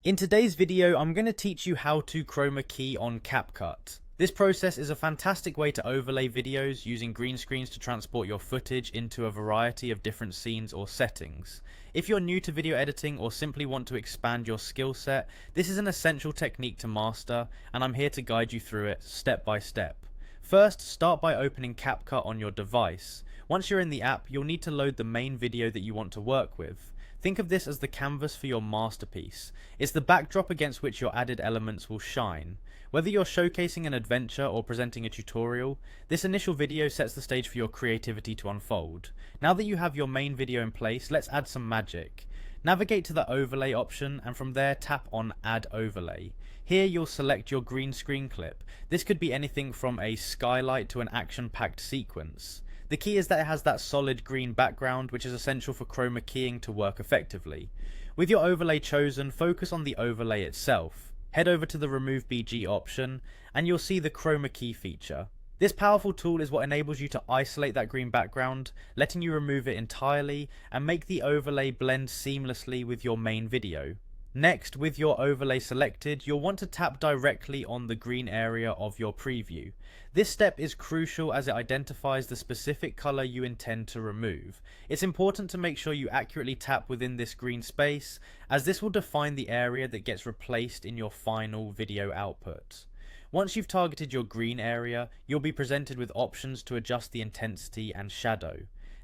In today's video, I'm going to teach you how to chroma key on Capcut. This process is a fantastic way to overlay videos using green screens to transport your footage into a variety of different scenes or settings. If you're new to video editing or simply want to expand your skill set, this is an essential technique to master, and I'm here to guide you through it step by step. First, start by opening Capcut on your device. Once you're in the app, you'll need to load the main video that you want to work with. Think of this as the canvas for your masterpiece. It's the backdrop against which your added elements will shine. Whether you're showcasing an adventure or presenting a tutorial, this initial video sets the stage for your creativity to unfold. Now that you have your main video in place, let's add some magic. Navigate to the overlay option and from there tap on add overlay. Here you'll select your green screen clip. This could be anything from a skylight to an action-packed sequence. The key is that it has that solid green background, which is essential for chroma keying to work effectively. With your overlay chosen, focus on the overlay itself. Head over to the Remove BG option, and you'll see the chroma key feature. This powerful tool is what enables you to isolate that green background, letting you remove it entirely, and make the overlay blend seamlessly with your main video. Next, with your overlay selected, you'll want to tap directly on the green area of your preview. This step is crucial as it identifies the specific color you intend to remove. It's important to make sure you accurately tap within this green space, as this will define the area that gets replaced in your final video output. Once you've targeted your green area, you'll be presented with options to adjust the intensity and shadow.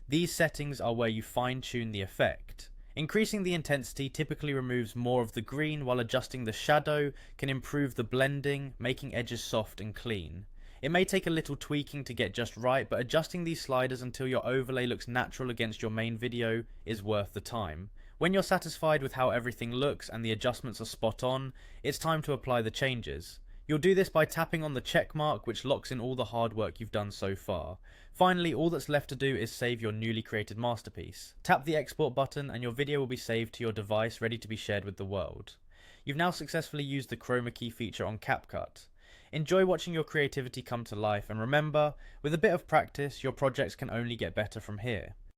These settings are where you fine-tune the effect. Increasing the intensity typically removes more of the green, while adjusting the shadow can improve the blending, making edges soft and clean. It may take a little tweaking to get just right, but adjusting these sliders until your overlay looks natural against your main video is worth the time. When you're satisfied with how everything looks and the adjustments are spot on, it's time to apply the changes. You'll do this by tapping on the check mark, which locks in all the hard work you've done so far. Finally, all that's left to do is save your newly created masterpiece. Tap the export button and your video will be saved to your device, ready to be shared with the world. You've now successfully used the chroma key feature on Capcut. Enjoy watching your creativity come to life, and remember, with a bit of practice, your projects can only get better from here.